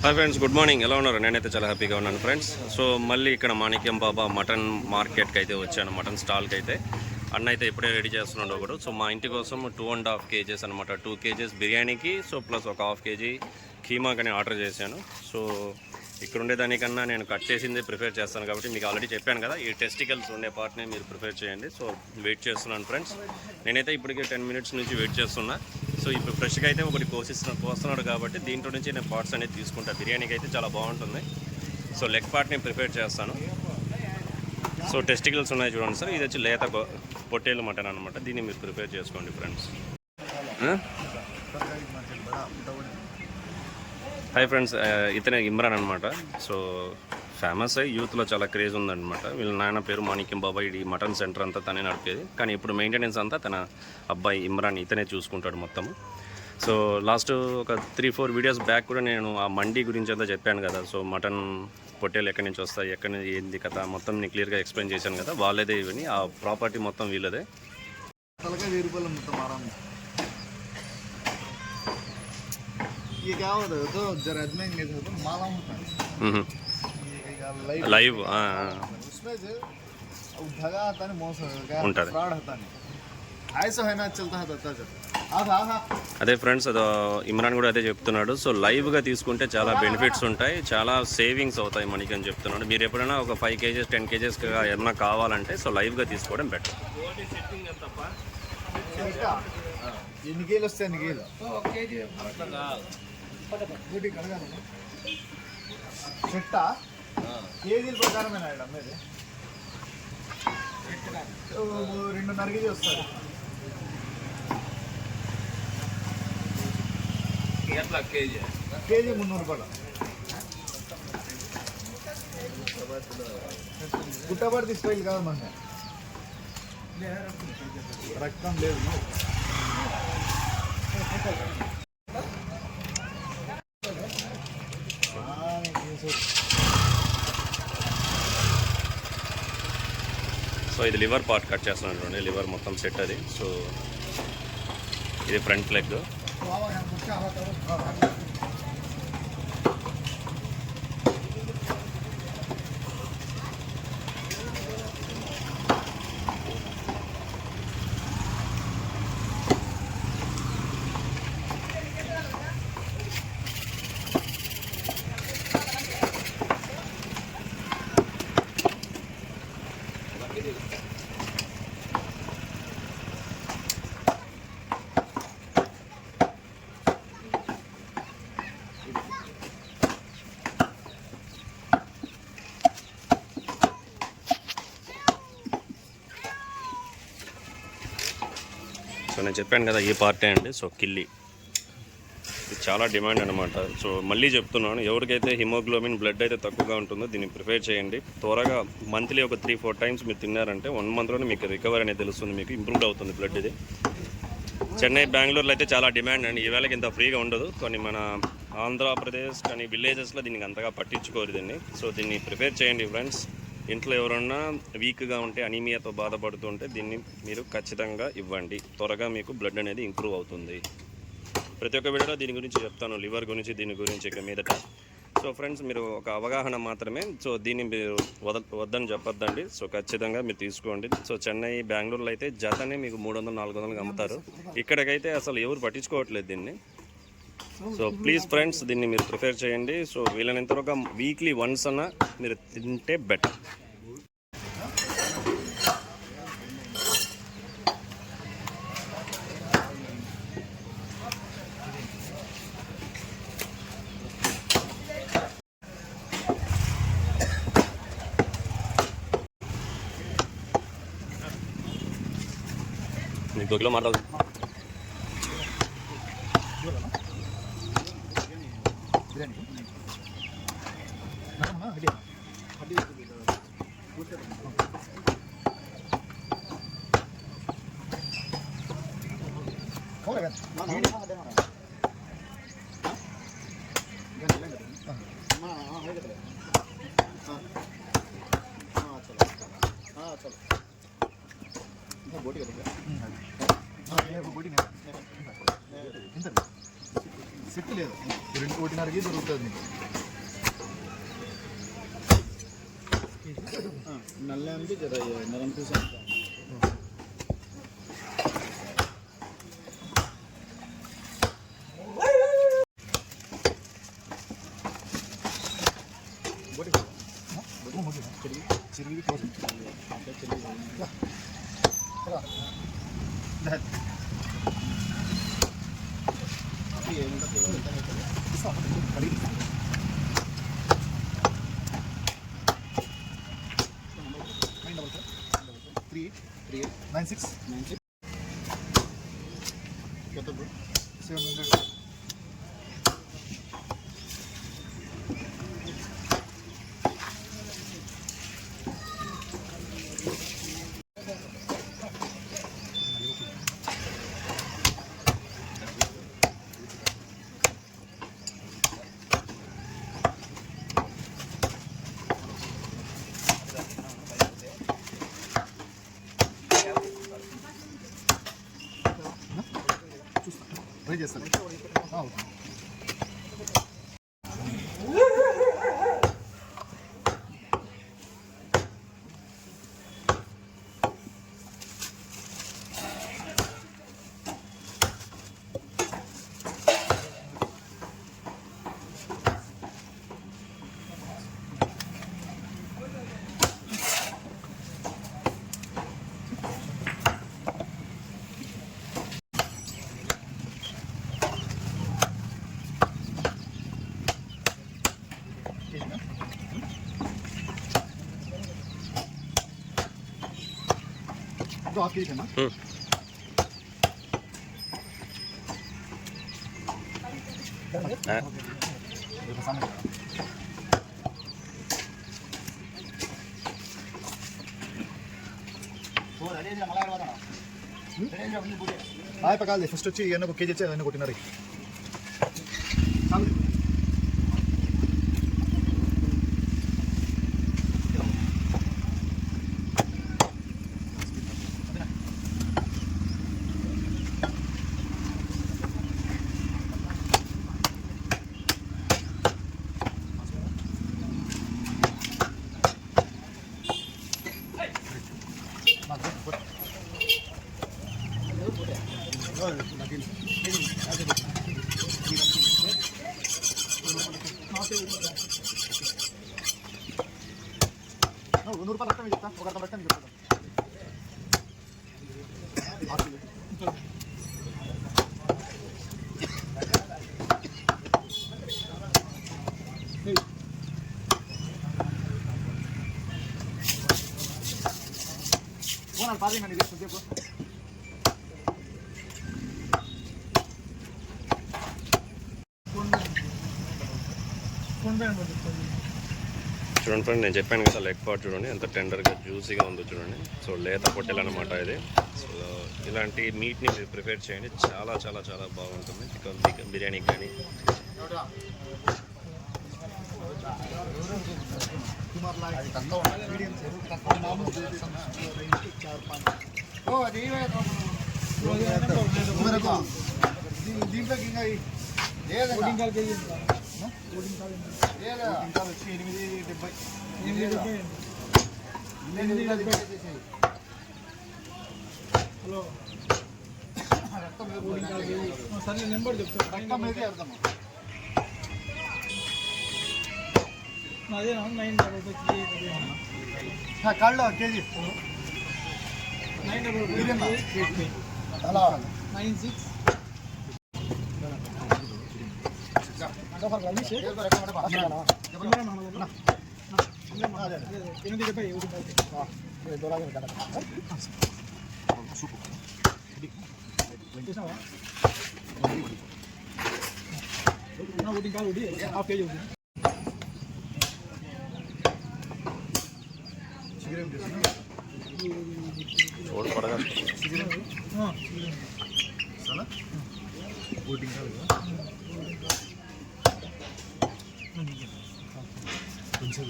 Hi friends, good morning. ఎలా ఉన్నారు? నేనైతే చాలా హ్యాపీగా ఉన్నాను ఫ్రెండ్స్. సో మళ్ళీ ఇక్కడ మాణిక్యం బాబా మటన్ మార్కెట్కి అయితే వచ్చాను, మటన్ స్టాల్కి అయితే. అన్న అయితే ఇప్పుడే రెడీ చేస్తున్నాడు ఒకడు. సో మా ఇంటి కోసం 2.5 kgs అనమాట, 2 kgs బిర్యానీకి, సో ప్లస్ ఒక 1/2 kg కీమాకని ఆర్డర్ చేశాను. సో ఇక్కడ ఉండేదానికన్నా నేను కట్ చేసింది ప్రిపేర్ చేస్తాను కాబట్టి మీకు ఆల్రెడీ చెప్పాను కదా, ఈ టెస్టికల్స్ ఉండే పార్ట్ని మీరు ప్రిపేర్ చేయండి. సో వెయిట్ చేస్తున్నాను ఫ్రెండ్స్. నేనైతే ఇప్పటికే 10 minutes నుంచి వెయిట్ చేస్తున్నా. సో ఇప్పుడు ఫ్రెష్గా అయితే ఒకటి కోస్తున్నాడు కాబట్టి దీంట్లో నుంచి నేను పార్ట్స్ అనేది తీసుకుంటాను. బిర్యానీకి అయితే చాలా బాగుంటుంది. సో లెగ్ పార్ట్ని ప్రిపేర్ చేస్తాను. సో టెస్టికల్స్ ఉన్నాయి చూడండి సార్, ఇది వచ్చి లేత పొట్టేలు మటన్ అనమాట. దీన్ని మీరు ప్రిపేర్ చేసుకోండి ఫ్రెండ్స్. హాయ్ ఫ్రెండ్స్, ఇతనే ఇమ్రాన్ అనమాట. సో ఫేమస్ అయ్యి యూత్లో చాలా క్రేజ్ ఉందన్నమాట. వీళ్ళ నాయన పేరు మాణిక్యం బాబా. ఇది మటన్ సెంటర్ అంతా తనే నడిపేది, కానీ ఇప్పుడు మెయింటెనెన్స్ అంతా తన అబ్బాయి ఇమ్రాన్ ఇతనే చూసుకుంటాడు మొత్తము. సో లాస్ట్ ఒక 3-4 వీడియోస్ బ్యాక్ కూడా నేను ఆ మండీ గురించి అంతా చెప్పాను కదా. సో మటన్ పొట్టేలు ఎక్కడి నుంచి వస్తాయి, ఎక్కడి నుంచి ఏంది కథ మొత్తం నేను క్లియర్గా ఎక్స్ప్లెయిన్ చేశాను కదా. వాళ్ళదే ఇవన్నీ, ఆ ప్రాపర్టీ మొత్తం వీళ్ళదే. లైవ్ ఉంటుంది. అదే ఫ్రెండ్స్, అదో ఇమ్రాన్ కూడా అదే చెప్తున్నాడు. సో లైవ్గా తీసుకుంటే చాలా బెనిఫిట్స్ ఉంటాయి, చాలా సేవింగ్స్ అవుతాయి మనకి అని చెప్తున్నాడు. మీరు ఎప్పుడైనా ఒక 5 kgs 10 kgs ఏమన్నా కావాలంటే సో లైవ్గా తీసుకోవడం బెటర్. ఎన్ని కేజీలు వస్తాయి? ఎన్ని కేజీలు? చెట్టా కేజీల ప్రకారమేనా అమ్మేది? 2.5 kg వస్తుంది. కేజీ 300 రూపాయలు. గుట్టబడి స్టైల్ కాదు మన రక్తం లేదు. సో ఇది లివర్ పార్ట్ కట్ చేస్తున్నాను చూడండి, లివర్ మొత్తం సెట్ అది. సో ఇది ఫ్రంట్ లెగ్. సో నేను చెప్పాను కదా, ఈ పార్టే అండి. సో కిల్లి ఇది చాలా డిమాండ్ అనమాట. సో మళ్ళీ చెప్తున్నాను, ఎవరికైతే హిమోగ్లోబిన్ బ్లడ్ అయితే తక్కువగా ఉంటుందో దీన్ని ప్రిపేర్ చేయండి. త్వరగా మంత్లీ ఒక 3-4 times మీరు తిన్నారంటే 1 monthలోనే మీకు రికవరీ అనేది తెలుస్తుంది, మీకు ఇంప్రూవ్ అవుతుంది బ్లడ్. ఇది చెన్నై బెంగళూరులో అయితే చాలా డిమాండ్ అండి. ఈవేళకి ఇంత ఫ్రీగా ఉండదు, కానీ మన ఆంధ్రప్రదేశ్ కానీ విలేజెస్లో దీనికి అంతగా పట్టించుకోరు దీన్ని. సో దీన్ని ప్రిపేర్ చేయండి ఫ్రెండ్స్. ఇంట్లో ఎవరన్నా వీక్గా ఉంటే, అనీమియాతో బాధపడుతుంటే దీన్ని మీరు ఖచ్చితంగా ఇవ్వండి. త్వరగా మీకు బ్లడ్ అనేది ఇంప్రూవ్ అవుతుంది. ప్రతి ఒక్క వీడియోలో దీని గురించి చెప్తాను, లివర్ గురించి, దీని గురించి ఇక మీదట. సో ఫ్రెండ్స్, మీరు ఒక అవగాహన మాత్రమే. సో దీన్ని మీరు వద్దని చెప్పొద్దండి. సో ఖచ్చితంగా మీరు తీసుకోండి. సో చెన్నై బెంగళూరులో అయితే జతనే మీకు 300-400 అమ్ముతారు. ఇక్కడికైతే అసలు ఎవరు పట్టించుకోవట్లేదు దీన్ని. సో ప్లీజ్ ఫ్రెండ్స్, దీన్ని మీరు ప్రిపేర్ చేయండి. సో వీళ్ళనంత వరకు వీక్లీ వన్స్ అన్న మీరు తింటే బెటర్. నీకు 2 కిలో మాట్లాడు. సిట్ లేదు, 2.5 దొరుకుతుంది. నల్ల అంటే జర నరం పీస్ కొత్త బ్రో 700 ట్రై చేస్తాను. हाफ के जी ना పకాలి ఫస్ట్ వచ్చి ఇవన్నీ ఒక కేజీ వచ్చి అవన్నీ కొట్టినారు ₹100 లెక్క మీకు చెప్తా ఒక లెక్క మీకు చెప్తా ఫోన్ పాదే నన్ను చెప్పు చూడండి ఫ్రెండ్, నేను చెప్పాను కదా లెగ్ పార్ట్ చూడండి ఎంత టెండర్గా జ్యూసీగా ఉందో చూడండి. సో లేత పొట్టెలు అనమాట ఇది. సో ఇలాంటి మీట్ని మీరు ప్రిపేర్ చేయండి, చాలా చాలా చాలా బాగుంటుంది. చికెన్ బిర్యానీ కానీ దీంట్లోకి ఇంకా వచ్చి 870 హలో సరే నెంబర్ చెప్తాను. రక్తం అయితే అర్థం అదేనా 9 కాళ్ళు కేజీ 9 అలా 96 చూడు పడగా కొంచెం